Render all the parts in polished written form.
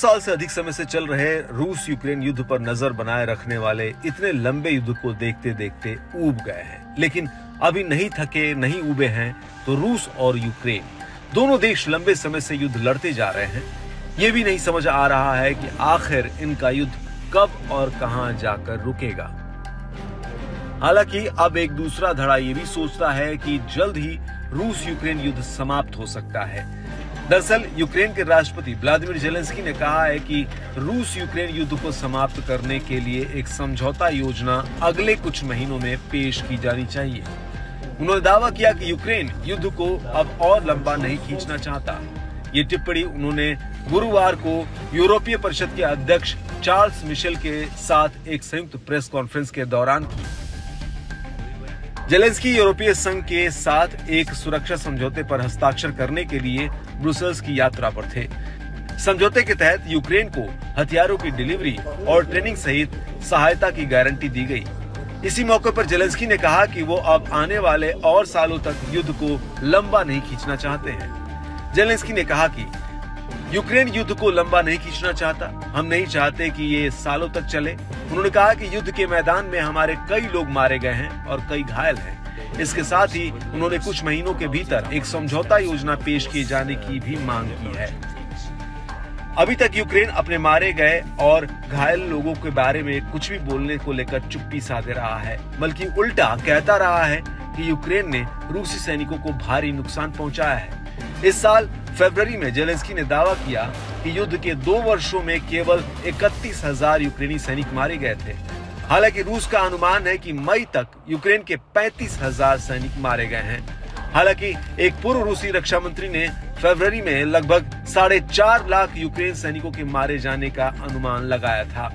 साल से अधिक समय से चल रहे रूस यूक्रेन युद्ध पर नजर बनाए रखने वाले इतने लंबे युद्ध को देखते देखते ऊब गए हैं, लेकिन अभी नहीं थके नहीं ऊबे हैं। तो रूस और यूक्रेन दोनों देश लंबे समय से युद्ध लड़ते जा रहे हैं। ये भी नहीं समझ आ रहा है कि आखिर इनका युद्ध कब और कहां जाकर रुकेगा। हालांकि अब एक दूसरा धड़ा ये भी सोचता है कि जल्द ही रूस यूक्रेन युद्ध समाप्त हो सकता है। दरअसल यूक्रेन के राष्ट्रपति व्लादिमीर जेलेंस्की ने कहा है कि रूस यूक्रेन युद्ध को समाप्त करने के लिए एक समझौता योजना अगले कुछ महीनों में पेश की जानी चाहिए। उन्होंने दावा किया कि यूक्रेन युद्ध को अब और लंबा नहीं खींचना चाहता। ये टिप्पणी उन्होंने गुरुवार को यूरोपीय परिषद के अध्यक्ष चार्ल्स मिशेल के साथ एक संयुक्त प्रेस कॉन्फ्रेंस के दौरान की। जेलेंस्की यूरोपीय संघ के साथ एक सुरक्षा समझौते पर हस्ताक्षर करने के लिए ब्रुसेल्स की यात्रा पर थे। समझौते के तहत यूक्रेन को हथियारों की डिलीवरी और ट्रेनिंग सहित सहायता की गारंटी दी गई। इसी मौके पर जेलेंस्की ने कहा कि वो अब आने वाले और सालों तक युद्ध को लंबा नहीं खींचना चाहते हैं। जेलेंस्की ने कहा कि यूक्रेन युद्ध को लंबा नहीं खींचना चाहता, हम नहीं चाहते कि ये सालों तक चले। उन्होंने कहा कि युद्ध के मैदान में हमारे कई लोग मारे गए हैं और कई घायल हैं। इसके साथ ही उन्होंने कुछ महीनों के भीतर एक समझौता योजना पेश किए जाने की भी मांग की है। अभी तक यूक्रेन अपने मारे गए और घायल लोगों के बारे में कुछ भी बोलने को लेकर चुप्पी साधे रहा है, बल्कि उल्टा कहता रहा है कि यूक्रेन ने रूसी सैनिकों को भारी नुकसान पहुंचाया है। इस साल फरवरी में जेलेंस्की ने दावा किया कि युद्ध के 2 वर्षों में केवल 31,000 यूक्रेनी सैनिक मारे गए थे। हालांकि रूस का अनुमान है कि मई तक यूक्रेन के 35,000 सैनिक मारे गए हैं। हालांकि एक पूर्व रूसी रक्षा मंत्री ने फरवरी में लगभग 4.5 लाख यूक्रेन सैनिकों के मारे जाने का अनुमान लगाया था।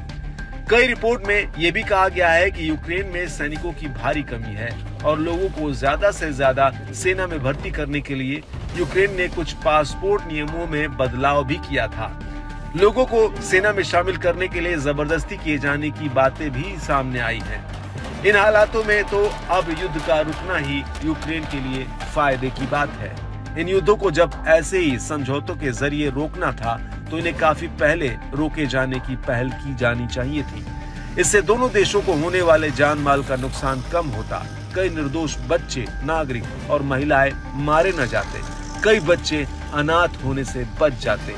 कई रिपोर्ट में यह भी कहा गया है कि यूक्रेन में सैनिकों की भारी कमी है और लोगों को ज्यादा से ज्यादा सेना में भर्ती करने के लिए यूक्रेन ने कुछ पासपोर्ट नियमों में बदलाव भी किया था। लोगों को सेना में शामिल करने के लिए जबरदस्ती किए जाने की बातें भी सामने आई हैं। इन हालातों में तो अब युद्ध का रुकना ही यूक्रेन के लिए फायदे की बात है। इन युद्धों को जब ऐसे ही समझौतों के जरिए रोकना था तो इन्हें काफी पहले रोके जाने की पहल की जानी चाहिए थी। इससे दोनों देशों को होने वाले जान माल का नुकसान कम होता, कई निर्दोष बच्चे, नागरिक और महिलाएं मारे न जाते, कई बच्चे अनाथ होने से बच जाते।